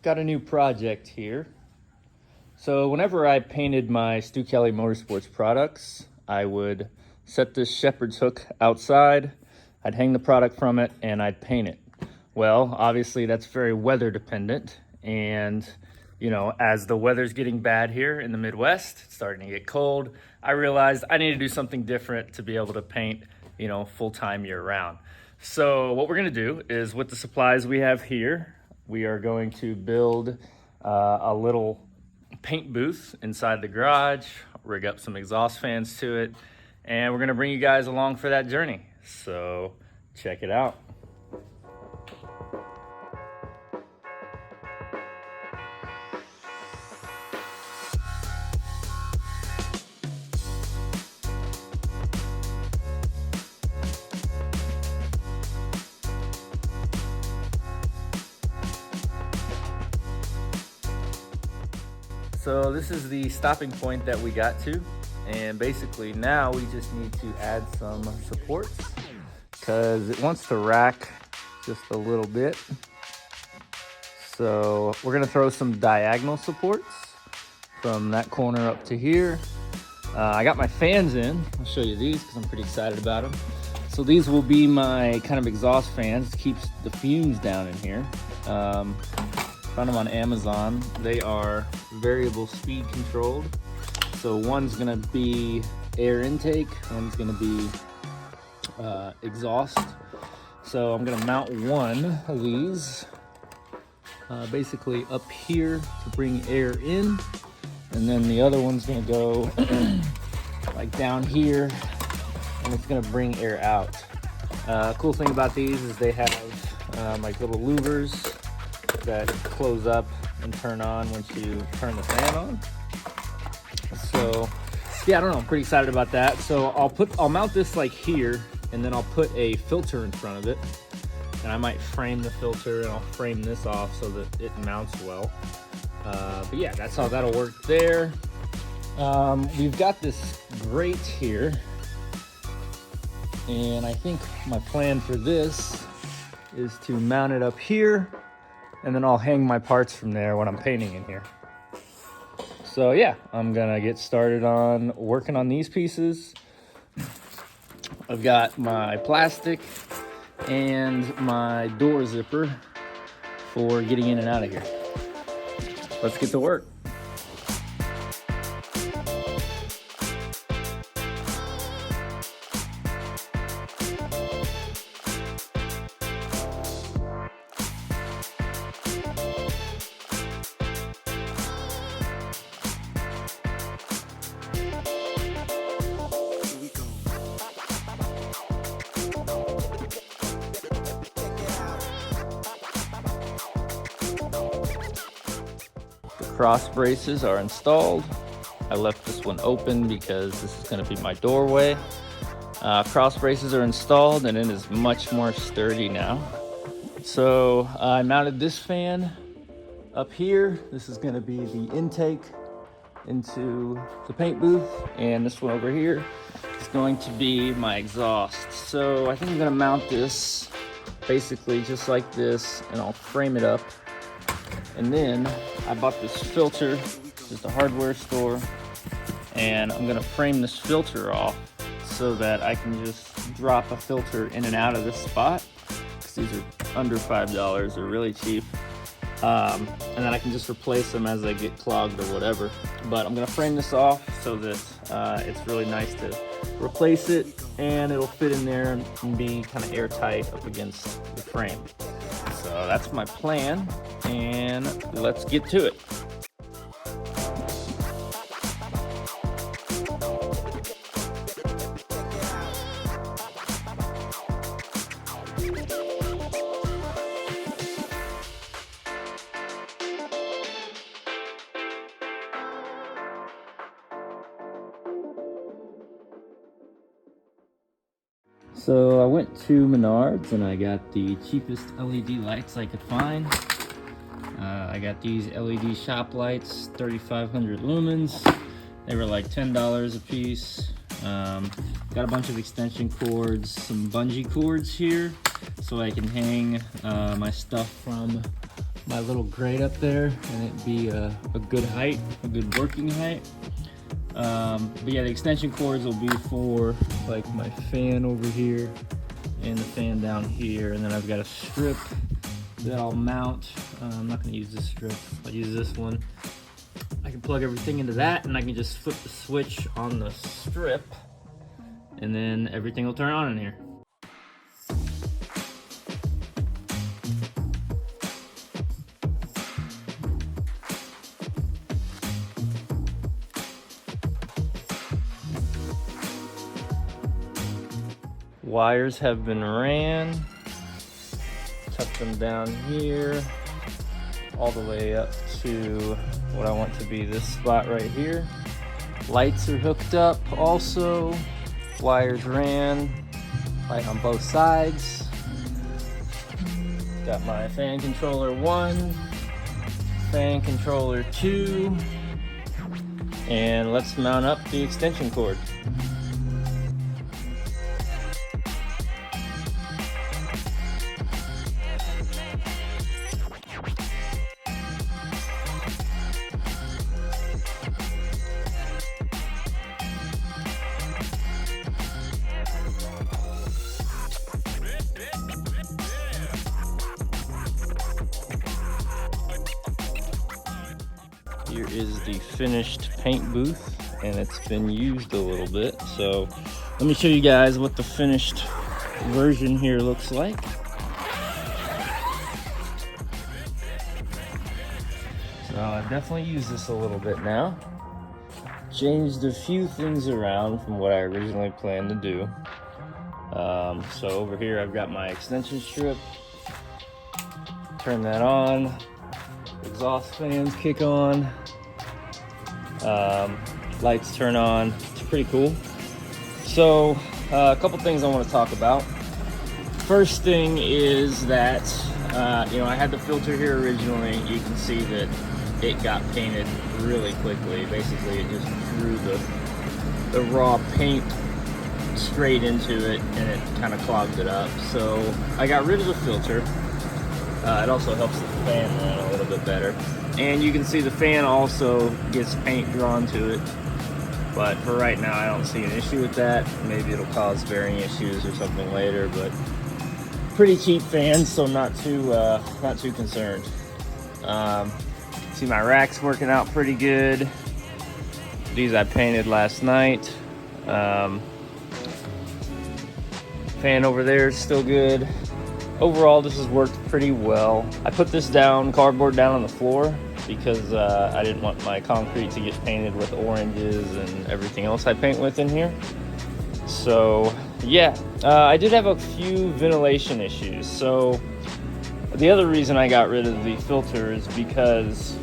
got a new project here. So whenever I painted my Stu Kelly Motorsports products, I would set this shepherd's hook outside, I'd hang the product from it, and I'd paint it. Well, obviously that's very weather dependent, and as the weather's getting bad here in the Midwest, it's starting to get cold, I realized I need to do something different to be able to paint, full-time year-round. So what we're gonna do is, with the supplies we have here, we are going to build a little paint booth inside the garage, rig up some exhaust fans to it, and we're gonna bring you guys along for that journey. So check it out. So this is the stopping point that we got to, and basically now we just need to add some supports because it wants to rack just a little bit. So we're gonna throw some diagonal supports from that corner up to here. I got my fans in. I'll show you these because I'm pretty excited about them. So these will be my kind of exhaust fans, keeps the fumes down in here. Found them on Amazon. They are variable speed controlled. So one's gonna be air intake, one's gonna be exhaust. So I'm gonna mount one of these basically up here to bring air in, and then the other one's gonna go like down here, and it's gonna bring air out. Cool thing about these is they have like little louvers that close up and turn on once you turn the fan on. So yeah, I don't know, I'm pretty excited about that. So I'll mount this like here, and then I'll put a filter in front of it, and I might frame the filter, and I'll frame this off so that it mounts well. But yeah, that's how that'll work there. We've got this grate here, and I think my plan for this is to mount it up here, and then I'll hang my parts from there when I'm painting in here. So yeah, I'm gonna get started on working on these pieces. I've got my plastic and my door zipper for getting in and out of here. Let's get to work. Cross braces are installed. I left this one open because this is going to be my doorway. Cross braces are installed, and it is much more sturdy now. So I mounted this fan up here. This is going to be the intake into the paint booth, and this one over here is going to be my exhaust. So I think I'm going to mount this basically just like this, and I'll frame it up. And then I bought this filter, just a hardware store, and I'm gonna frame this filter off so that I can just drop a filter in and out of this spot, because these are under $5, they're really cheap. And then I can just replace them as they get clogged or whatever. But I'm gonna frame this off so that it's really nice to replace it, and it'll fit in there and be kind of airtight up against the frame. So that's my plan, and let's get to it. So I went to Menards and I got the cheapest LED lights I could find. I got these LED shop lights, 3,500 lumens. They were like $10 a piece. Got a bunch of extension cords, some bungee cords here, so I can hang my stuff from my little grate up there, and it'd be a good height, a good working height. But yeah, the extension cords will be for like my fan over here and the fan down here, and then I've got a strip that I'll mount. I'm not going to use this strip, I'll use this one. I can plug everything into that, and I can just flip the switch on the strip, and then everything will turn on in here. Wires have been ran, tuck them down here, all the way up to what I want to be this spot right here. Lights are hooked up also, wires ran, light on both sides. Got my fan controller 1, fan controller 2, and let's mount up the extension cord. Here is the finished paint booth, and it's been used a little bit. So let me show you guys what the finished version here looks like. So I definitely used this a little bit now. Changed a few things around from what I originally planned to do. So over here I've got my extension strip. Turn that on. Exhaust fans kick on. Lights turn on. It's pretty cool. So a couple things I want to talk about. First thing is that I had the filter here originally. You can see that it got painted really quickly. Basically, it just drew the raw paint straight into it, and it kind of clogged it up. So I got rid of the filter. It also helps the fan run a little bit better. And you can see the fan also gets paint drawn to it. But for right now, I don't see an issue with that. Maybe it'll cause varying issues or something later, but pretty cheap fan, so not too concerned. See, my rack's working out pretty good. These I painted last night. Fan over there is still good. Overall, this has worked pretty well. I put this cardboard down on the floor because I didn't want my concrete to get painted with oranges and everything else I paint with in here. So yeah, I did have a few ventilation issues. So the other reason I got rid of the filter is because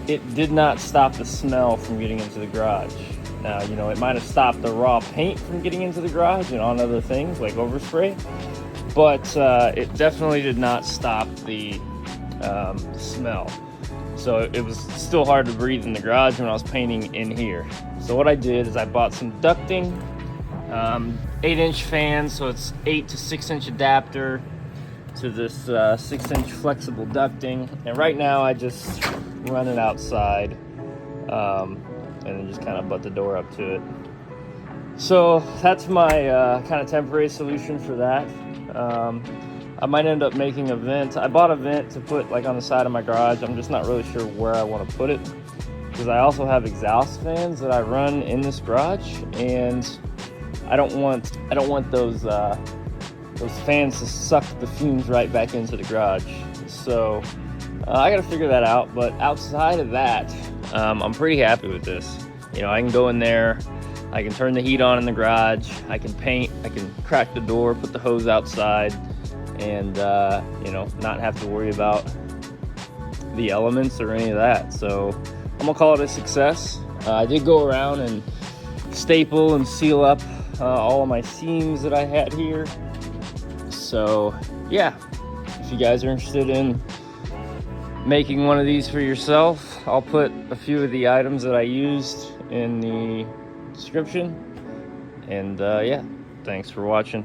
it did not stop the smell from getting into the garage. Now, it might have stopped the raw paint from getting into the garage and on other things like overspray, but it definitely did not stop the smell. So it was still hard to breathe in the garage when I was painting in here. So what I did is I bought some ducting, 8-inch fan, so it's 8 to 6-inch adapter to this 6-inch flexible ducting. And right now I just run it outside and then just kind of butt the door up to it. So that's my kind of temporary solution for that. I might end up making a vent. I bought a vent to put like on the side of my garage. I'm just not really sure where I want to put it, because I also have exhaust fans that I run in this garage, and I don't want those fans to suck the fumes right back into the garage. So I got to figure that out. But outside of that, I'm pretty happy with this. I can go in there, I can turn the heat on in the garage, I can paint, I can crack the door, put the hose outside, and not have to worry about the elements or any of that. So I'm gonna call it a success. I did go around and staple and seal up all of my seams that I had here. So yeah, if you guys are interested in making one of these for yourself, I'll put a few of the items that I used in the description. And yeah, thanks for watching.